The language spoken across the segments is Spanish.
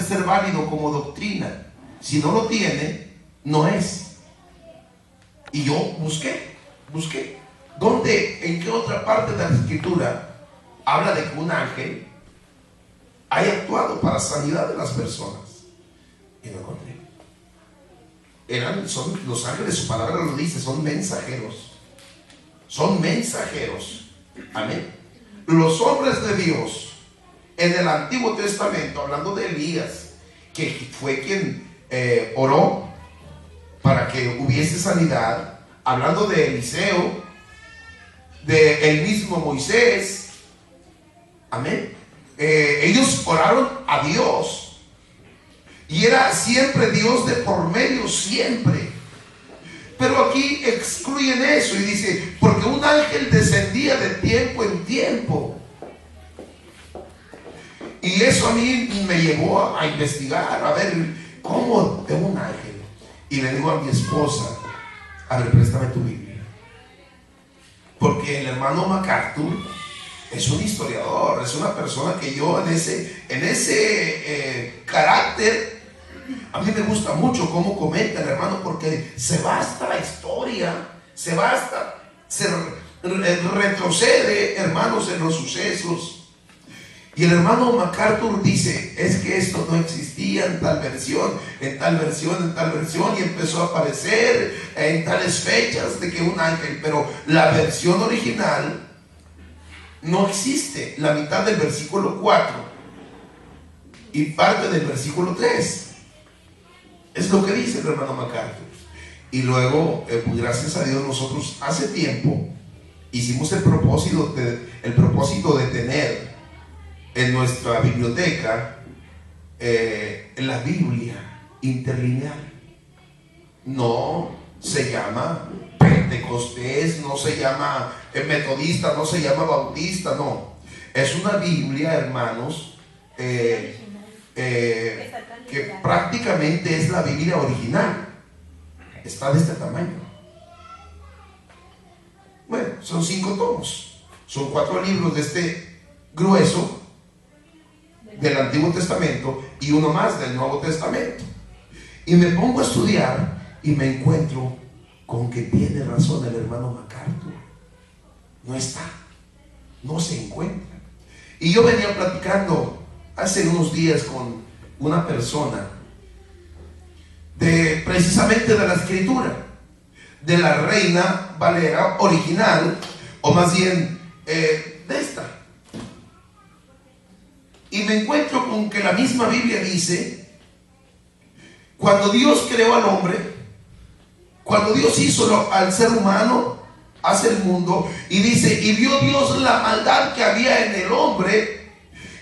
ser válido como doctrina. Si no lo tiene, no es. Y yo busqué. ¿Dónde, en qué otra parte de la Escritura habla de que un ángel haya actuado para sanidad de las personas? Y no encontré. Son los ángeles, su palabra lo dice, son mensajeros. Son mensajeros. Amén. Los hombres de Dios en el Antiguo Testamento, hablando de Elías, que fue quien oró para que hubiese sanidad, hablando de Eliseo, de el mismo Moisés, amén, ellos oraron a Dios y era siempre Dios de por medio, siempre. Pero aquí excluyen eso y dice, porque un ángel descendía de tiempo en tiempo. Y eso a mí me llevó a investigar, a ver cómo de un ángel. Y le digo a mi esposa, a ver, préstame tu Biblia. Porque el hermano MacArthur es un historiador, es una persona que yo en ese carácter, a mí me gusta mucho cómo comenta el hermano, porque se va hasta la historia, se retrocede, hermanos, en los sucesos. Y el hermano MacArthur dice, es que esto no existía en tal versión, en tal versión, en tal versión, y empezó a aparecer en tales fechas de que un ángel, pero la versión original no existe. La mitad del versículo 4 y parte del versículo 3 es lo que dice el hermano MacArthur. Y luego, pues gracias a Dios, nosotros hace tiempo hicimos el propósito de tener en nuestra biblioteca la Biblia interlineal. No se llama pentecostés, no se llama metodista, no se llama bautista, no. Es una Biblia, hermanos, que prácticamente es la Biblia original. Está de este tamaño. Bueno, son 5 tomos, son 4 libros de este grueso del Antiguo Testamento y uno más del Nuevo Testamento. Y me pongo a estudiar y me encuentro con que tiene razón el hermano MacArthur. No está, no se encuentra. Y yo venía platicando hace unos días con una persona precisamente de la Escritura, de la Reina Valera original, o más bien de esta. Y me encuentro con que la misma Biblia dice, cuando Dios creó al hombre, cuando Dios hizo al ser humano, hace el mundo, y dice, y vio Dios la maldad que había en el hombre,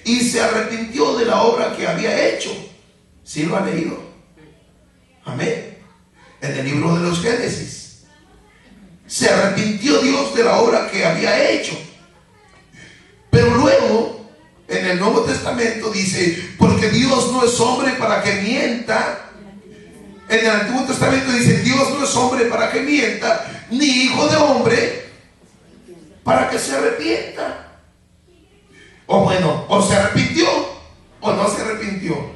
y se arrepintió de la obra que había hecho. ¿Sí lo ha leído? Amén. En el libro de los Génesis. Se arrepintió Dios de la obra que había hecho. Pero luego, en el Nuevo Testamento dice, porque Dios no es hombre para que mienta. En el Antiguo Testamento dice, Dios no es hombre para que mienta, ni hijo de hombre para que se arrepienta. O bueno, o se arrepintió o no se arrepintió.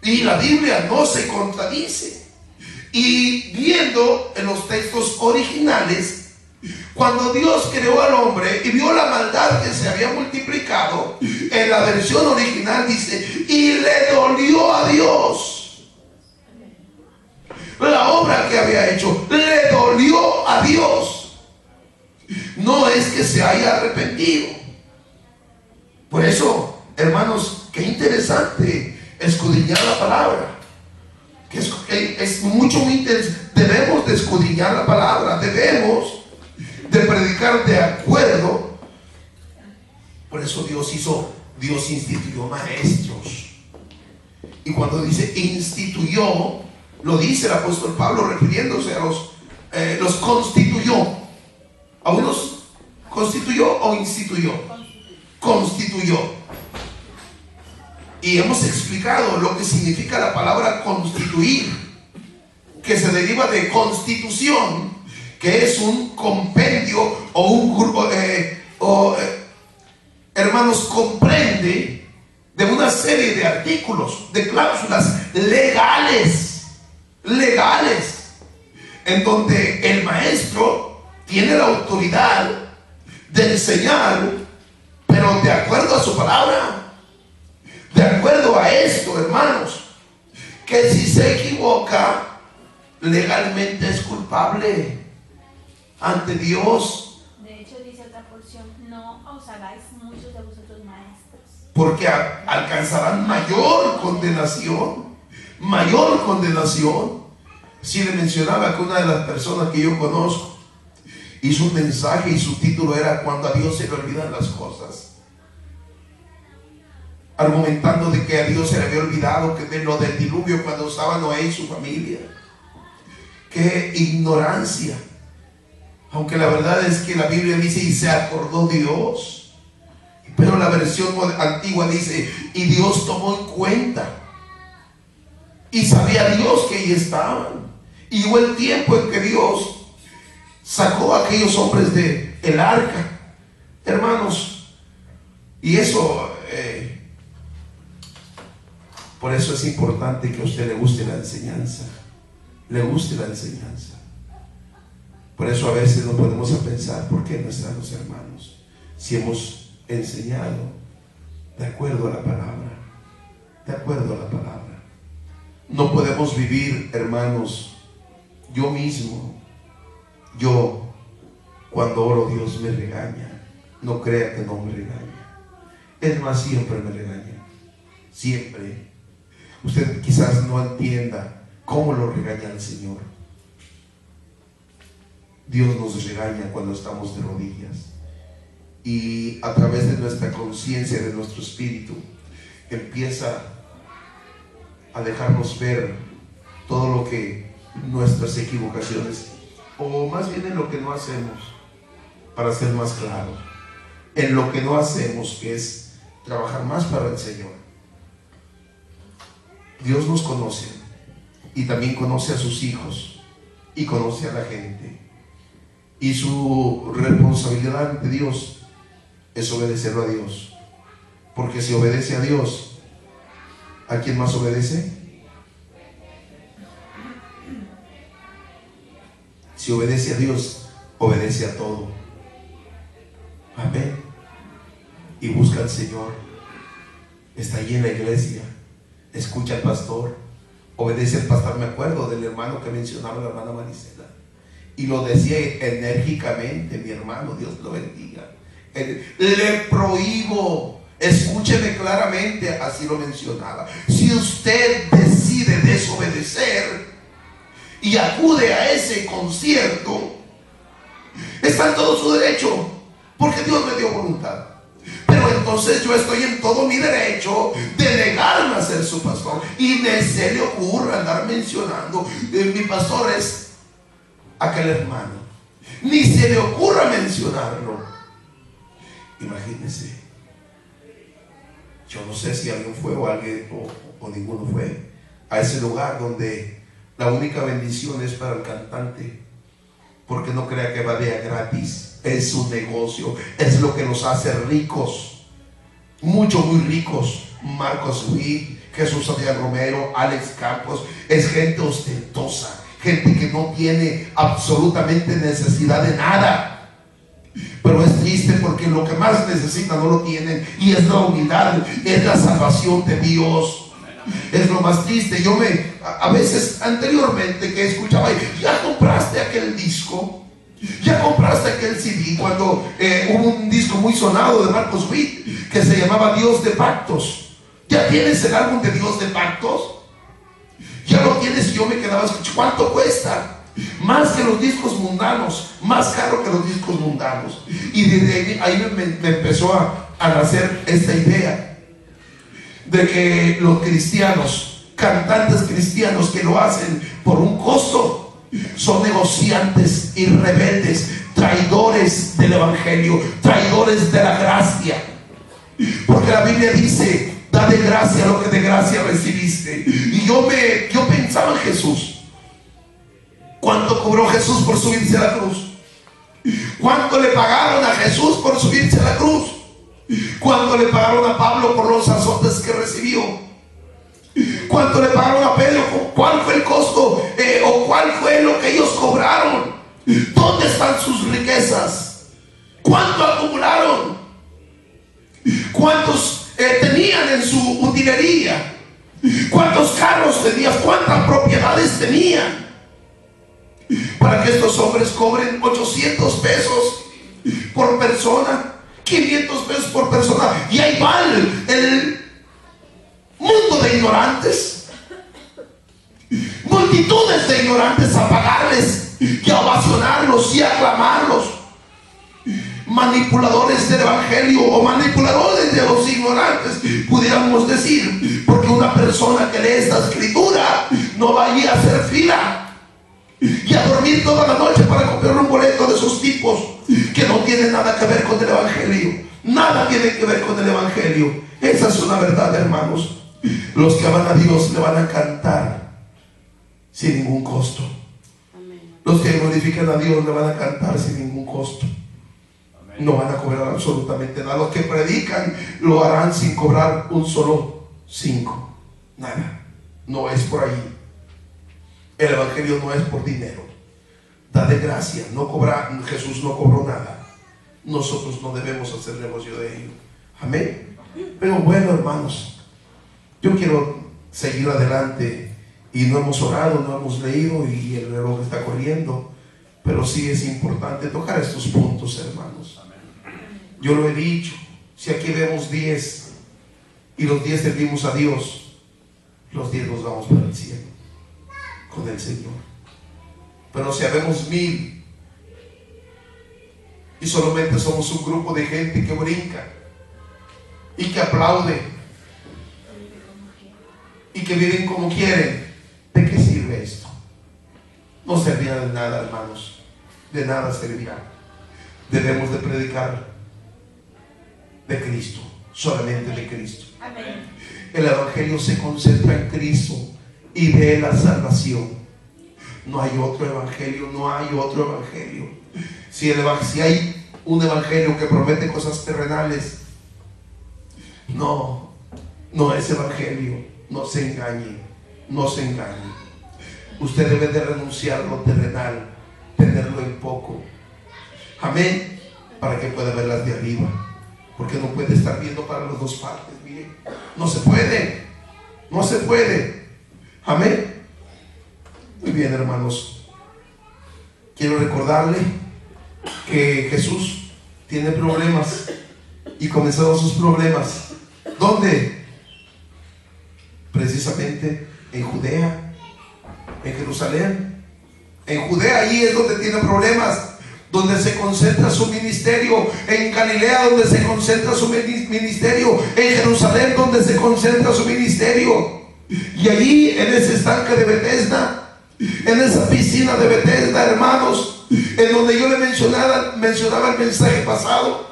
Y la Biblia no se contradice. Y viendo en los textos originales, cuando Dios creó al hombre y vio la maldad que se había multiplicado, en la versión original dice, y le dolió a Dios la obra que había hecho, le dolió a Dios. No es que se haya arrepentido. Por eso, hermanos, qué interesante escudriñar la palabra. Que es mucho muy interesante. Debemos de escudriñar la palabra, debemos de predicar de acuerdo. Por eso Dios instituyó maestros. Y cuando dice instituyó, lo dice el apóstol Pablo refiriéndose a los constituyó. ¿A unos constituyó o instituyó? Constituyó. Y hemos explicado lo que significa la palabra constituir, que se deriva de constitución, que es un compendio o un grupo, hermanos, comprende de una serie de artículos, de cláusulas legales, en donde el maestro tiene la autoridad de enseñar, pero de acuerdo a su palabra, de acuerdo a esto, hermanos, que si se equivoca, legalmente es culpable ante Dios. De hecho, dice otra porción: no os hagáis muchos de vosotros maestros, Porque alcanzarán mayor condenación. Mayor condenación. Si le mencionaba que una de las personas que yo conozco hizo un mensaje y su título era "Cuando a Dios se le olvidan las cosas", argumentando de que a Dios se le había olvidado que de lo del diluvio cuando estaba Noé y su familia. Qué ignorancia. Aunque la verdad es que la Biblia dice "y se acordó Dios", pero la versión antigua dice "y Dios tomó en cuenta", y sabía Dios que ahí estaban. Y llegó el tiempo en que Dios sacó a aquellos hombres de el arca, hermanos. Y eso, por eso es importante que a usted le guste la enseñanza. Le guste la enseñanza. Por eso a veces nos ponemos a pensar: ¿por qué no están los hermanos? Si hemos enseñado de acuerdo a la palabra. De acuerdo a la palabra. No podemos vivir, hermanos. Yo mismo, cuando oro, Dios me regaña. No crea que no me regaña. Es más, siempre me regaña. Siempre. Usted quizás no entienda cómo lo regaña el Señor. Dios nos regaña cuando estamos de rodillas, y a través de nuestra conciencia, de nuestro espíritu, empieza a dejarnos ver todo lo que nuestras equivocaciones, o más bien en lo que no hacemos, para ser más claro, en lo que no hacemos, que es trabajar más para el Señor. Dios nos conoce, y también conoce a sus hijos, y conoce a la gente, y su responsabilidad ante Dios es obedecerlo a Dios. Porque si obedece a Dios, ¿a quién más obedece? Si obedece a Dios, obedece a todo. Amén. Y busca al Señor. Está allí en la iglesia. Escucha al pastor. Obedece al pastor. Me acuerdo del hermano que mencionaba la hermana Marisela. Y lo decía enérgicamente, mi hermano, Dios lo bendiga. Le prohíbo, escúcheme claramente, así lo mencionaba. Si usted decide desobedecer y acude a ese concierto, está en todo su derecho, porque Dios me dio voluntad. Pero entonces yo estoy en todo mi derecho de negarme a ser su pastor. Y ni se le ocurra andar mencionando mi pastor es aquel hermano. Ni se le ocurra mencionarlo. Imagínense. Yo no sé si alguien fue o alguien o ninguno fue a ese lugar donde la única bendición es para el cantante, porque no crea que va de a gratis. Es su negocio, es lo que nos hace ricos, mucho, muy ricos. Marcos Witt, Jesús Adrián Romero, Alex Campos, es gente ostentosa, gente que no tiene absolutamente necesidad de nada. Pero es triste porque lo que más necesitan no lo tienen, y es la humildad, es la salvación de Dios. Es lo más triste. Yo a veces anteriormente que escuchaba: ¿ya compraste aquel disco? ¿Ya compraste aquel CD? Cuando hubo un disco muy sonado de Marcos Witt que se llamaba Dios de Pactos. ¿Ya tienes el álbum de Dios de Pactos? ¿Ya lo tienes? Y yo me quedaba escuchando. ¿Cuánto cuesta? Más que los discos mundanos, más caro que los discos mundanos. Y desde ahí me empezó a nacer esta idea de que los cristianos, cantantes cristianos que lo hacen por un costo, son negociantes y rebeldes, traidores del evangelio, traidores de la gracia. Porque la Biblia dice: da de gracia lo que de gracia recibiste. Y yo pensaba en Jesús. ¿Cuánto cobró Jesús por subirse a la cruz? ¿Cuánto le pagaron a Jesús por subirse a la cruz? ¿Cuánto le pagaron a Pablo por los azotes que recibió? ¿Cuánto le pagaron a Pedro? ¿Cuál fue el costo? ¿O cuál fue lo que ellos cobraron? ¿Dónde están sus riquezas? ¿Cuánto acumularon? ¿Cuántos tenían en su utilería? ¿Cuántos carros tenían? ¿Cuántas propiedades tenían? Para que estos hombres cobren 800 pesos por persona, 500 pesos por persona. Y ahí va el mundo de ignorantes, multitudes de ignorantes, a pagarles y a ovacionarlos y a aclamarlos. Manipuladores del evangelio, o manipuladores de los ignorantes, pudiéramos decir, porque una persona que lee esta escritura no va allí a hacer fila y a dormir toda la noche para comprar un boleto de esos tipos que no tienen nada que ver con el evangelio. Nada tiene que ver con el evangelio. Esa es una verdad, hermanos. Los que aman a Dios le van a cantar sin ningún costo. Los que glorifican a Dios le van a cantar sin ningún costo. No van a cobrar absolutamente nada. Los que predican lo harán sin cobrar un solo 5. Nada. No es por ahí. El evangelio no es por dinero. Da de gracia. No cobra, Jesús no cobró nada. Nosotros no debemos hacer negocio de ello. Amén. Pero bueno, hermanos, yo quiero seguir adelante. Y no hemos orado, no hemos leído, y el reloj está corriendo. Pero sí es importante tocar estos puntos, hermanos. Yo lo he dicho. Si aquí vemos 10 y los 10 servimos a Dios, los 10 nos vamos para el cielo con el Señor. Pero si habemos 1000 y solamente somos un grupo de gente que brinca y que aplaude y que viven como quieren, ¿de qué sirve esto? No servirá de nada, hermanos. De nada servirá. Debemos de predicar de Cristo, solamente de Cristo. Amén. El evangelio se concentra en Cristo y de la salvación. No hay otro evangelio, no hay otro evangelio. Si hay un evangelio que promete cosas terrenales, no es evangelio. No se engañe, no se engañe. Usted debe de renunciar a lo terrenal, tenerlo en poco. Amén. Para que pueda ver las de arriba. Porque no puede estar viendo para las dos partes. Mire, no se puede. No se puede. Amén. Muy bien, hermanos. Quiero recordarle que Jesús tiene problemas y comenzaron sus problemas. ¿Dónde? Precisamente en Judea, en Jerusalén. En Judea, ahí es donde tiene problemas, donde se concentra su ministerio. En Galilea, donde se concentra su ministerio. En Jerusalén, donde se concentra su ministerio. Y allí, en ese estanque de Betesda, en esa piscina de Betesda, hermanos, en donde yo le mencionaba el mensaje pasado,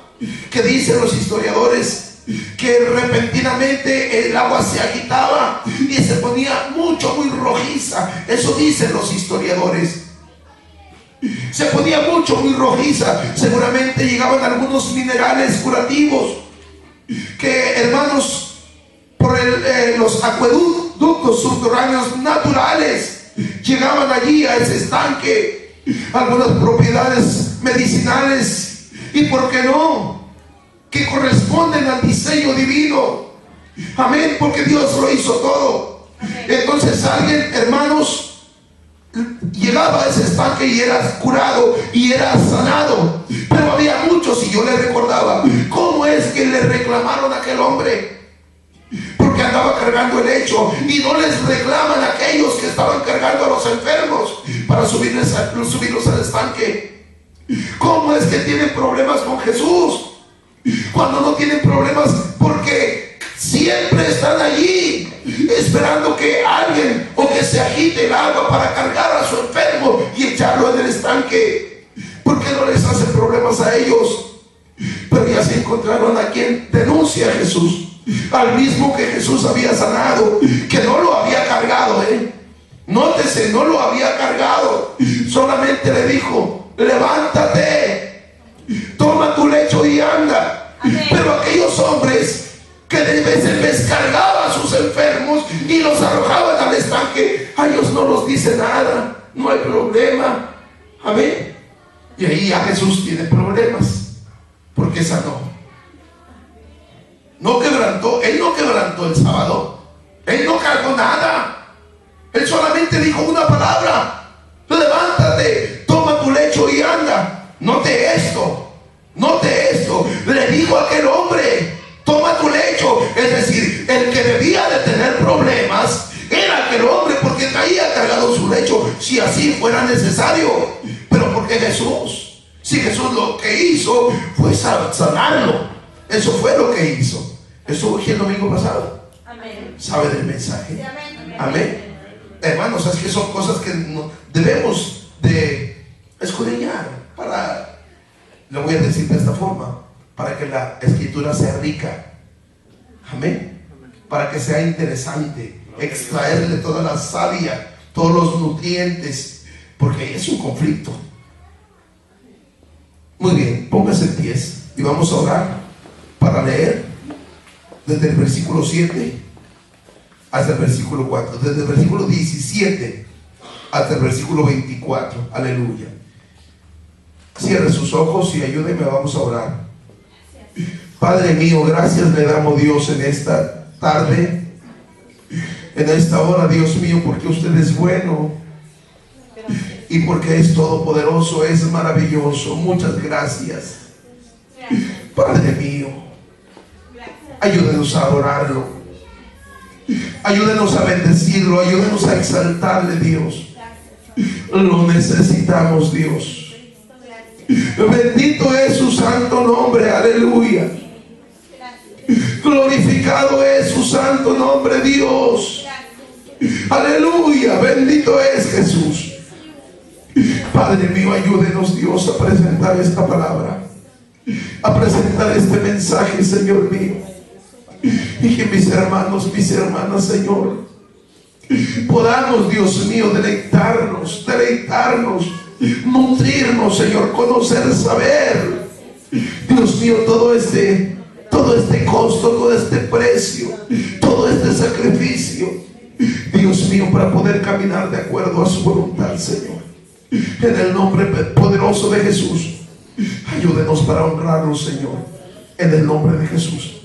que dicen los historiadores que repentinamente el agua se agitaba y se ponía muy rojiza. Eso dicen los historiadores. Se ponía muy rojiza. Seguramente llegaban algunos minerales curativos que, hermanos, por los acueductos subterráneos naturales llegaban allí a ese estanque. Algunas propiedades medicinales, y por qué no, que corresponden al diseño divino. Amén, porque Dios lo hizo todo. Entonces alguien, hermanos, llegaba a ese estanque y era curado y era sanado. Pero había muchos, y yo le recordaba cómo es que le reclamaron a aquel hombre, porque andaba cargando el lecho, y no les reclaman a aquellos que estaban cargando a los enfermos para subirlos al estanque. ¿Cómo es que tienen problemas con Jesús? Cuando no tienen problemas, porque siempre están allí esperando que alguien, o que se agite el agua para cargar a su enfermo y echarlo en el estanque. ¿Por qué no les hace problemas a ellos? Pero ya se encontraron a quien denuncia a Jesús, al mismo que Jesús había sanado, que no lo había cargado, nótese, no lo había cargado, solamente le dijo: levántate, toma tu lecho y anda. Amén. Pero aquellos veces descargaba a sus enfermos y los arrojaban al estanque. A ellos no los dice nada, no hay problema. Amén. Y ahí ya Jesús tiene problemas, porque sanó. No quebrantó, Él no quebrantó el sábado. Él no cargó nada. Él solamente dijo una palabra: levántate, toma tu lecho y anda. Note esto, note esto. Le dijo a aquel hombre: toma tu lecho. Es decir, el que debía de tener problemas era aquel hombre, porque traía cargado su lecho, si así fuera necesario. Pero porque Jesús, si Jesús lo que hizo fue sanarlo, eso fue lo que hizo. Eso fue el domingo pasado. Amén. ¿Sabe del mensaje? Sí, amén. Amén. Hermanos, es que son cosas que debemos de escudriñar para, lo voy a decir de esta forma, para que la escritura sea rica. Amén. Para que sea interesante, extraerle toda la savia, todos los nutrientes, porque ahí es un conflicto. Muy bien, póngase en pies y vamos a orar para leer desde el versículo 7 hasta el versículo 4, desde el versículo 17 hasta el versículo 24. Aleluya. Cierre sus ojos y ayúdeme, vamos a orar. Padre mío, gracias le damos, Dios, en esta tarde, en esta hora, Dios mío, porque usted es bueno y porque es todopoderoso, es maravilloso. Muchas gracias, Padre mío. Ayúdenos a adorarlo, ayúdenos a bendecirlo, ayúdenos a exaltarle, Dios. Lo necesitamos, Dios. Bendito es su santo nombre, aleluya. Glorificado es su santo nombre, Dios. Aleluya, bendito es Jesús. Padre mío, ayúdenos, Dios, a presentar esta palabra, a presentar este mensaje, Señor mío. Y que mis hermanos, mis hermanas, Señor, podamos, Dios mío, deleitarnos, nutrirnos, Señor, conocer, saber, Dios mío, todo este costo, todo este precio, todo este sacrificio, Dios mío, para poder caminar de acuerdo a su voluntad, Señor. En el nombre poderoso de Jesús, ayúdenos para honrarlo, Señor, en el nombre de Jesús.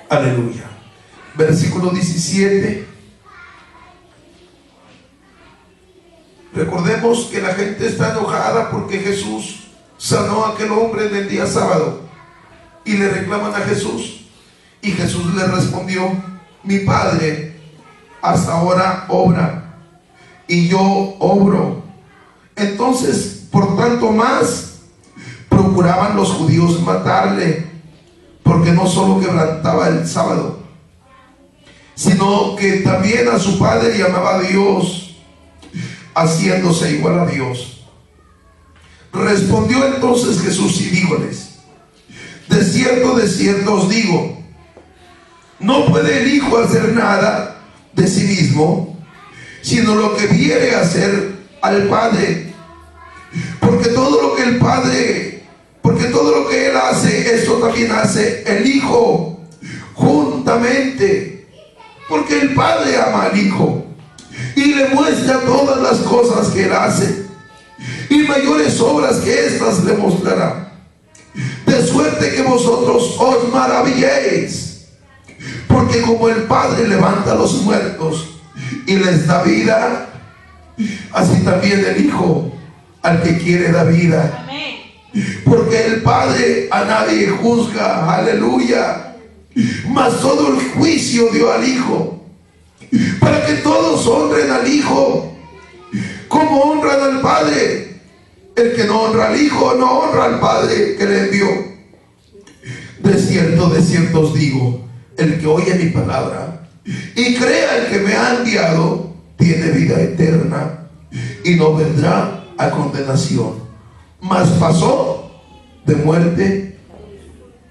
Aleluya. Versículo 17. Recordemos que la gente está enojada porque Jesús sanó a aquel hombre en el día sábado y le reclaman a Jesús, y Jesús le respondió: mi Padre hasta ahora obra y yo obro. Entonces, por tanto más procuraban los judíos matarle, porque no solo quebrantaba el sábado, sino que también a su Padre llamaba a Dios, haciéndose igual a Dios. Respondió entonces Jesús y díjoles: de cierto os digo, no puede el Hijo hacer nada de sí mismo, sino lo que viere a hacer al Padre, porque todo lo que Él hace, esto también hace el Hijo juntamente, porque el Padre ama al Hijo y le muestra todas las cosas que Él hace, y mayores obras que estas le mostrará, de suerte que vosotros os maravilléis, porque como el Padre levanta a los muertos y les da vida, así también el Hijo al que quiere da vida. Amén. Porque el Padre a nadie juzga, aleluya, mas todo el juicio dio al Hijo, para que todos honren al Hijo como honran al Padre. El que no honra al Hijo no honra al Padre que le envió. De cierto os digo, el que oye mi palabra y crea el que me ha enviado, tiene vida eterna y no vendrá a condenación, mas pasó de muerte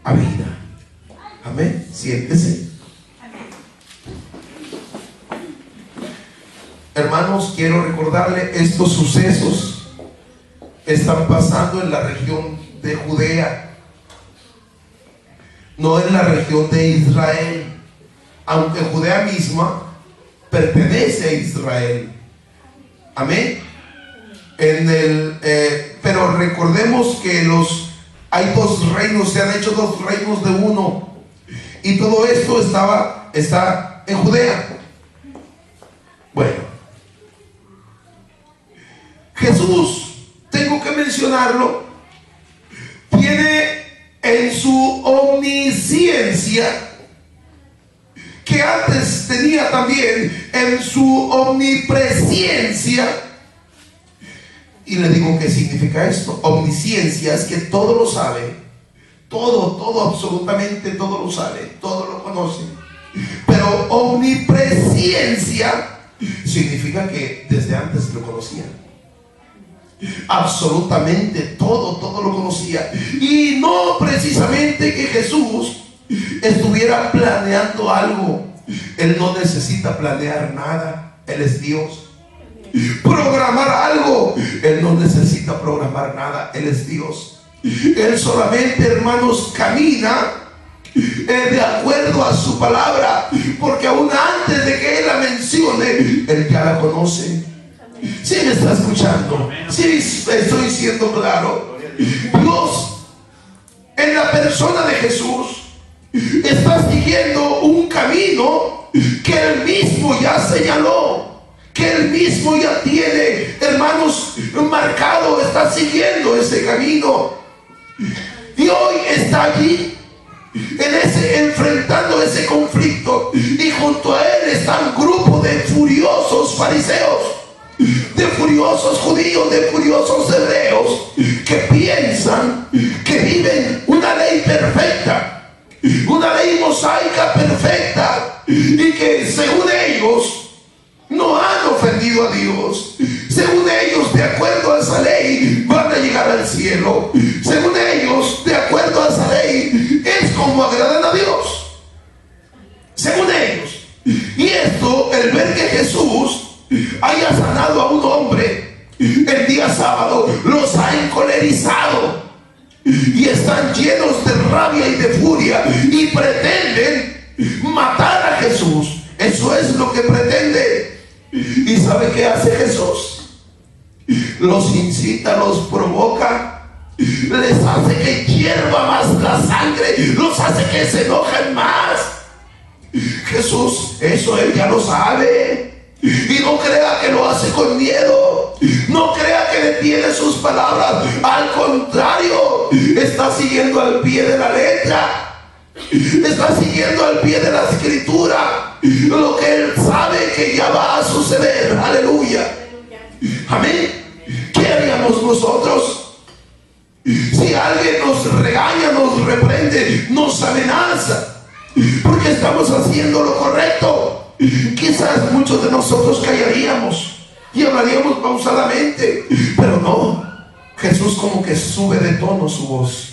a vida. Amén. Siéntese. Hermanos, quiero recordarle, estos sucesos están pasando en la región de Judea. no en la región de Israel, aunque Judea misma pertenece a Israel. Amén. Pero recordemos que hay dos reinos, se han hecho dos reinos de uno, y todo esto está en Judea. Bueno, Jesús, tengo que mencionarlo, tiene en su omnisciencia, que antes tenía también en su omnipresencia. Y le digo, ¿qué significa esto? Omnisciencia es que todo lo sabe, todo, absolutamente todo lo sabe, todo lo conoce. Pero omnipresencia significa que desde antes lo conocía. Absolutamente todo lo conocía. Y no precisamente que Jesús estuviera planeando algo. Él no necesita planear nada. Él es Dios. Programar algo, Él no necesita programar nada. Él es Dios. Él solamente, hermanos, camina de acuerdo a su palabra, porque aún antes de que Él la mencione, Él ya la conoce. ¿Sí me está escuchando? ¿Sí estoy siendo claro? Dios, en la persona de Jesús, está siguiendo un camino que Él mismo ya señaló, que Él mismo ya tiene, hermanos, marcado. Está siguiendo ese camino, y hoy está allí enfrentando ese conflicto, y junto a Él está un grupo de furiosos fariseos, de furiosos judíos, de furiosos hebreos, que piensan que viven una ley perfecta, una ley mosaica perfecta, y que según ellos no han ofendido a Dios. Según ellos, de acuerdo a esa ley, van a llegar al cielo. Según ellos, de acuerdo a esa ley, es como agradan a Dios. Según ellos. Y esto, el ver que Jesús haya sanado a un hombre el día sábado, los ha encolerizado, y están llenos de rabia y de furia, y pretenden matar a Jesús. Eso es lo que pretende. ¿Y sabe qué hace Jesús? Los incita, los provoca, les hace que hierva más la sangre, los hace que se enojen más. Jesús, eso Él ya lo sabe. Y no crea que lo hace con miedo, no crea que detiene sus palabras. Al contrario, está siguiendo al pie de la letra, está siguiendo al pie de la escritura lo que Él sabe que ya va a suceder. Aleluya. Amén. ¿Qué haríamos nosotros? Si alguien nos regaña, nos reprende, nos amenaza porque estamos haciendo lo correcto, quizás muchos de nosotros callaríamos y hablaríamos pausadamente, pero no. Jesús como que sube de tono su voz.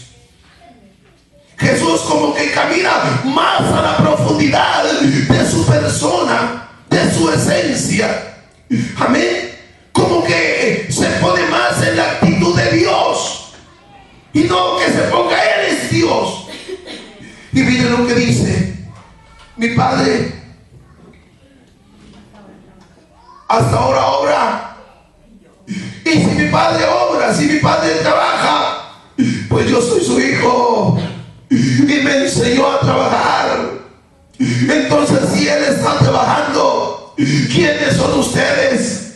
Jesús como que camina más a la profundidad de su persona, de su esencia. Amén. Como que se pone más en la actitud de Dios, y no que se ponga Él es Dios. Y miren lo que dice: mi Padre hasta ahora obra, y si mi Padre obra, si mi Padre trabaja, pues yo soy su hijo y me enseñó a trabajar. Entonces, si Él está trabajando, ¿quiénes son ustedes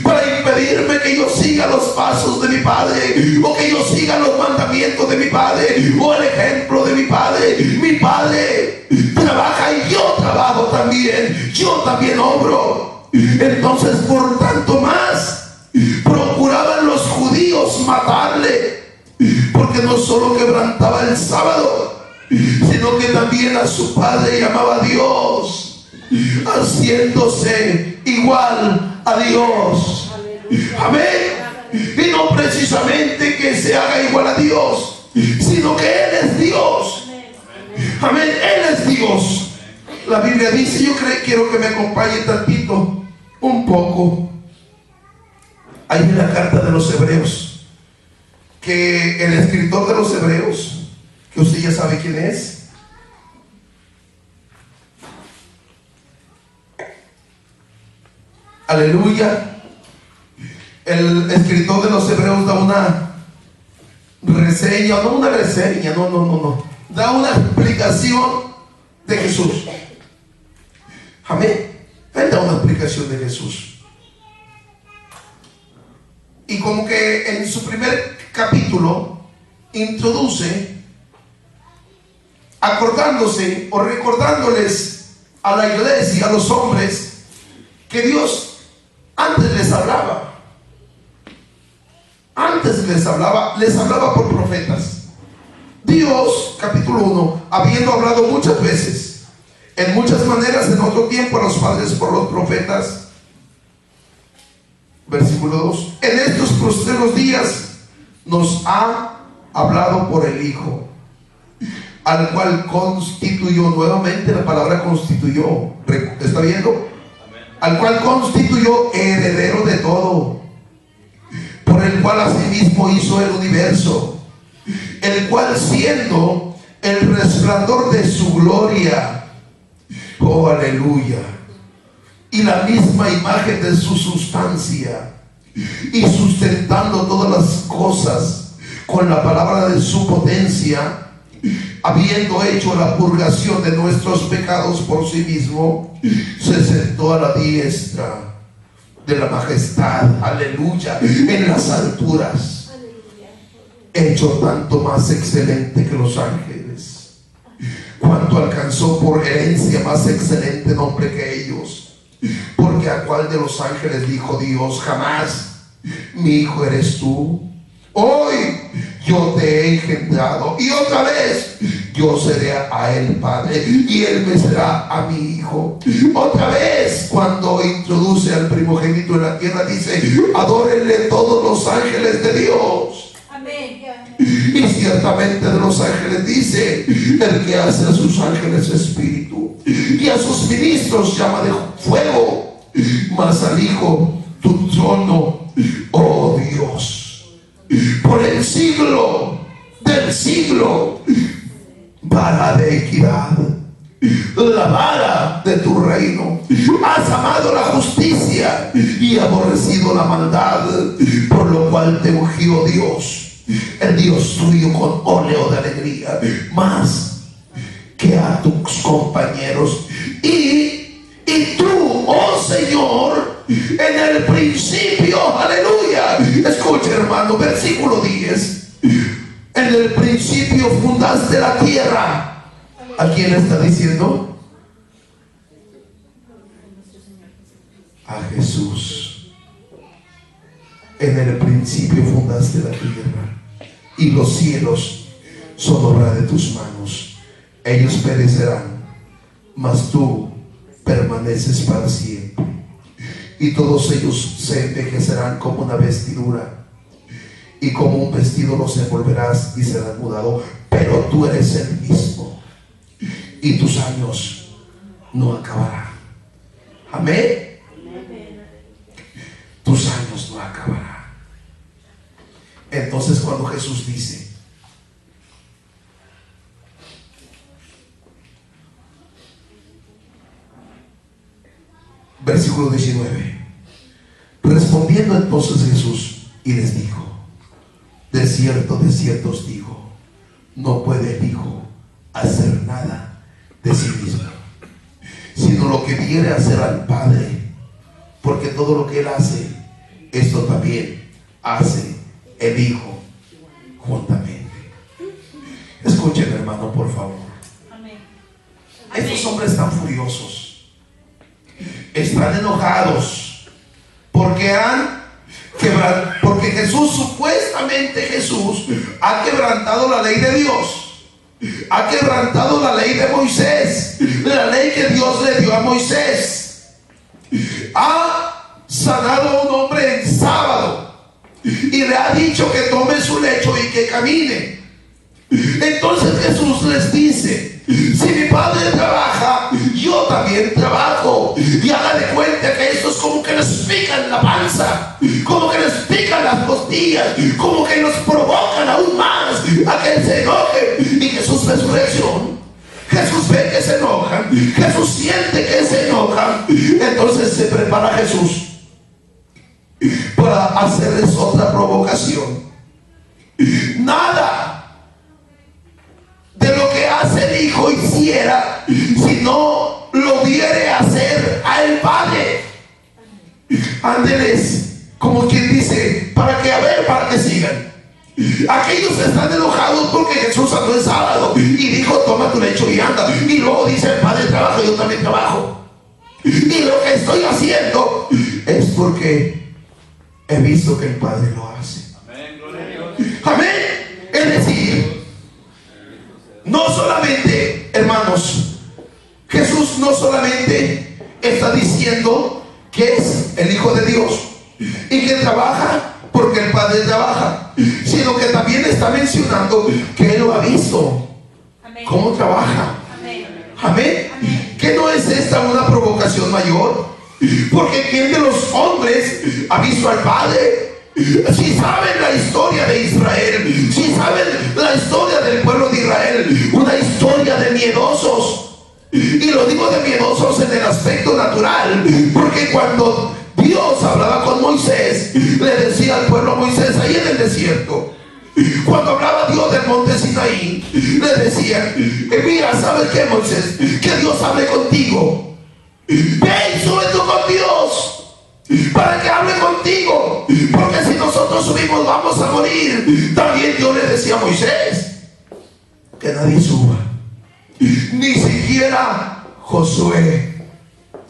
para impedirme que yo siga los pasos de mi Padre, o que yo siga los mandamientos de mi Padre, o el ejemplo de mi Padre? Mi Padre trabaja y yo trabajo también, yo también obro. Entonces, por tanto más procuraban los judíos matarle, porque no solo quebrantaba el sábado, sino que también a su Padre llamaba a Dios, haciéndose igual a Dios. Amén. Y no precisamente que se haga igual a Dios, sino que Él es Dios. Amén. Él es Dios. La Biblia dice, quiero que me acompañe tantito, un poco, ahí en la carta de los Hebreos, que el escritor de los Hebreos, que usted ya sabe quién es, Aleluya. El escritor de los Hebreos da una reseña, no una reseña, no. Da una explicación de Jesús. Amén. Él da una explicación de Jesús. Y como que en su primer capítulo introduce, acordándose o recordándoles a la iglesia, a los hombres, que Dios antes les hablaba. Antes les hablaba por profetas. Dios, capítulo 1, habiendo hablado muchas veces, en muchas maneras en otro tiempo a los padres por los profetas. Versículo 2. En estos postreros días nos ha hablado por el Hijo, al cual constituyó, nuevamente la palabra constituyó, ¿está viendo? Al cual constituyó heredero de todo, por el cual asimismo hizo el universo, el cual siendo el resplandor de su gloria, oh aleluya, y la misma imagen de su sustancia, y sustentando todas las cosas con la palabra de su potencia, habiendo hecho la purgación de nuestros pecados por sí mismo, se sentó a la diestra de la majestad, aleluya, en las alturas, hecho tanto más excelente que los ángeles, cuanto alcanzó por herencia más excelente nombre que ellos. Porque a cuál de los ángeles dijo Dios jamás: mi hijo eres tú, hoy yo te he engendrado, y otra vez yo seré a él padre, y él me será a mi hijo. Otra vez, cuando introduce al primogénito en la tierra, dice: adórenle todos los ángeles de Dios. Amén. Y ciertamente de los ángeles dice: el que hace a sus ángeles espíritu, y a sus ministros llama de fuego. Mas al Hijo tu trono, oh Dios, por el siglo del siglo, vara de equidad, la vara de tu reino. Has amado la justicia y aborrecido la maldad, por lo cual te ungió Dios, el Dios tuyo, con óleo de alegría, más que a tus compañeros. Y tú, oh Señor, en el principio, aleluya, escucha hermano, versículo 10, en el principio fundaste la tierra. ¿A quién está diciendo? A Jesús. En el principio fundaste la tierra, y los cielos son obra de tus manos. Ellos perecerán, mas tú permaneces para siempre, y todos ellos se envejecerán como una vestidura, y como un vestido los envolverás y serán mudados, pero tú eres el mismo, y tus años no acabarán. Amén. Tus años no acabarán. Entonces, cuando Jesús dice: versículo 19, respondiendo entonces Jesús y les dijo: de cierto os digo, no puede el Hijo hacer nada de sí mismo, sino lo que viene a hacer al Padre, porque todo lo que Él hace, esto también hace el Hijo juntamente. Escuchen hermano, por favor. Amén. Estos hombres están furiosos, están enojados porque Jesús, supuestamente Jesús, ha quebrantado la ley de Dios, ha quebrantado la ley de Moisés, la ley que Dios le dio a Moisés, ha sanado a un hombre en sábado y le ha dicho que tome su lecho y que camine. Entonces Jesús les dice: si mi Padre trabaja, yo también trabajo. Y haga de cuenta que esto es como que les pican la panza, como que les pican las costillas, como que los provocan aún más a que se enojen. Y Jesús ve su reacción, Jesús ve que se enojan, Jesús siente que se enojan. Entonces se prepara Jesús para hacerles otra provocación. Nada de lo que hace el Hijo hiciera si no lo viere hacer al Padre. Ándeles, como quien dice, para que sigan. Aquellos están enojados porque Jesús andó el sábado y dijo: toma tu lecho y anda. Y luego dice: el Padre trabaja, yo también trabajo. Y lo que estoy haciendo es porque he visto que el Padre lo hace. Amén, gloria a Dios. Amén. Es decir, no solamente, hermanos, Jesús no solamente está diciendo que es el Hijo de Dios y que trabaja porque el Padre trabaja, sino que también está mencionando que Él lo ha visto. Amén. Cómo trabaja. Amén. Amén. Amén. ¿Que no es esta una provocación mayor? Porque ¿quién de los hombres ha visto al Padre? Si saben la historia de Israel, si saben la historia del pueblo de Israel, una historia de miedosos. Y lo digo de miedosos en el aspecto natural, porque cuando Dios hablaba con Moisés, le decía al pueblo: Moisés, ahí en el desierto. Cuando hablaba Dios del monte Sinaí, le decía: mira, ¿sabes qué, Moisés? Que Dios hable contigo. Ve y sube tú con Dios para que hable contigo, porque si nosotros subimos vamos a morir. También Dios le decía a Moisés que nadie suba, ni siquiera Josué,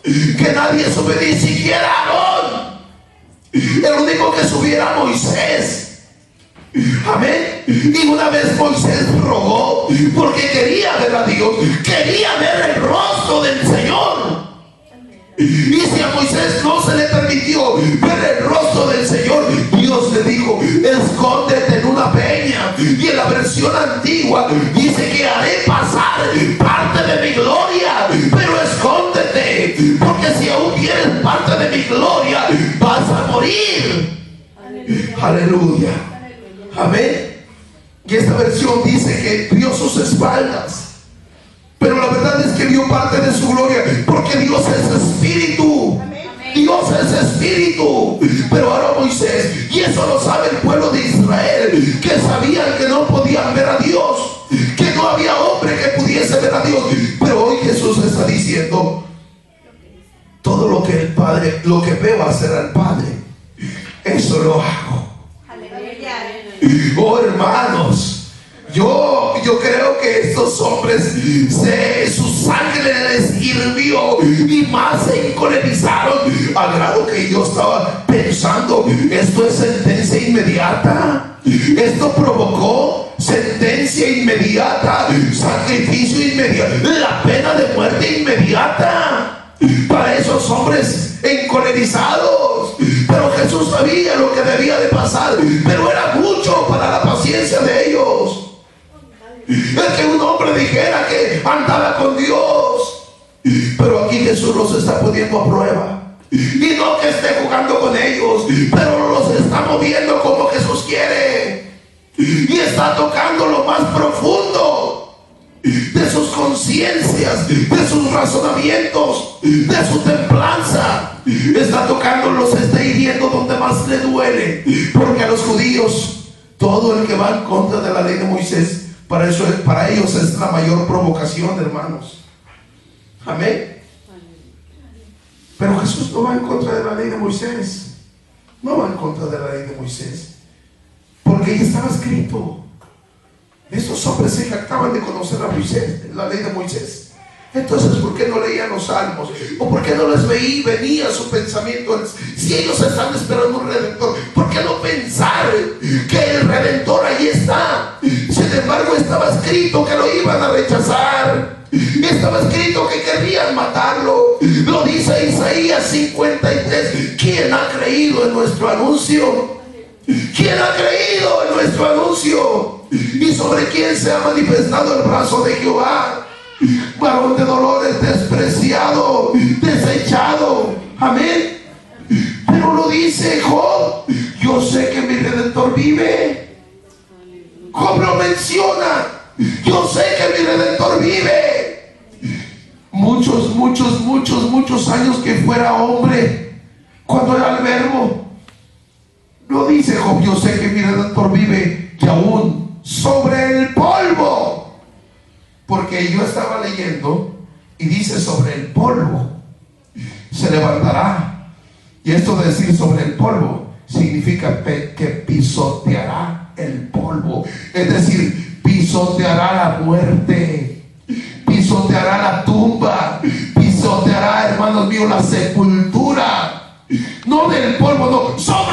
que nadie sube, ni siquiera Aarón. El único que subiera Moisés. Amén. Y una vez Moisés rogó porque quería ver a Dios, quería ver el rostro del Señor. Y si a Moisés no se le permitió ver el rostro del Señor, Dios le dijo: escóndete en una peña. Y en la versión antigua dice que haré pasar parte de mi gloria, pero escóndete, porque si aún tienes parte de mi gloria vas a morir. Aleluya. Amén. Y esta versión dice que vio sus espaldas, pero la verdad es que vio parte de su gloria, porque Dios es espíritu. Amén. Dios es espíritu. Pero ahora Moisés, y eso lo sabe el pueblo de Israel, que sabían que no podían ver a Dios, que no había hombre que pudiese ver a Dios. Pero hoy Jesús está diciendo: todo lo que el Padre, lo que veo hacer al Padre, eso lo hago. Oh, hermanos, yo creo que estos hombres, su sangre les hirvió y más se encolerizaron, al grado que yo estaba pensando: esto es sentencia inmediata. Esto provocó sentencia inmediata, sacrificio inmediato, la pena de muerte inmediata para esos hombres encolerizados. Pero Jesús sabía lo que debía de pasar, pero era mucho para la paciencia de ellos. El que un hombre dijera que andaba con Dios, pero aquí Jesús los está poniendo a prueba. Y no que esté jugando con ellos, pero los está moviendo como Jesús quiere. Y está tocando lo más profundo de sus conciencias, de sus razonamientos, de su templanza. Está tocando, los está hiriendo donde más le duele. Porque a los judíos, todo el que va en contra de la ley de Moisés, para ellos es la mayor provocación, hermanos. Amén. Pero Jesús no va en contra de la ley de Moisés. No va en contra de la ley de Moisés, porque ya estaba escrito. Estos hombres se jactaban de conocer a Moisés, la ley de Moisés. Entonces, ¿por qué no leían los salmos? ¿O por qué no les venía su pensamiento? Si ellos están esperando un redentor, ¿por qué no pensar que el redentor ahí está? Sin embargo, estaba escrito que lo iban a rechazar. Estaba escrito que querrían matarlo. Lo dice Isaías 53. ¿Quién ha creído en nuestro anuncio? ¿Quién ha creído en nuestro anuncio? ¿Y sobre quién se ha manifestado el brazo de Jehová? Varón de dolores, despreciado, desechado. Amén. Pero lo dice Job: yo sé que mi Redentor vive. Job lo menciona: yo sé que mi Redentor vive. Muchos años que fuera hombre, cuando era el Verbo, No dice Job, yo sé que mi Redentor vive y aún sobre el polvo. Porque yo estaba leyendo y dice sobre el polvo se levantará. Y esto de decir sobre el polvo significa que pisoteará el polvo. Es decir, pisoteará la muerte, pisoteará la tumba, pisoteará, hermanos míos, la sepultura. No del polvo, no, sobre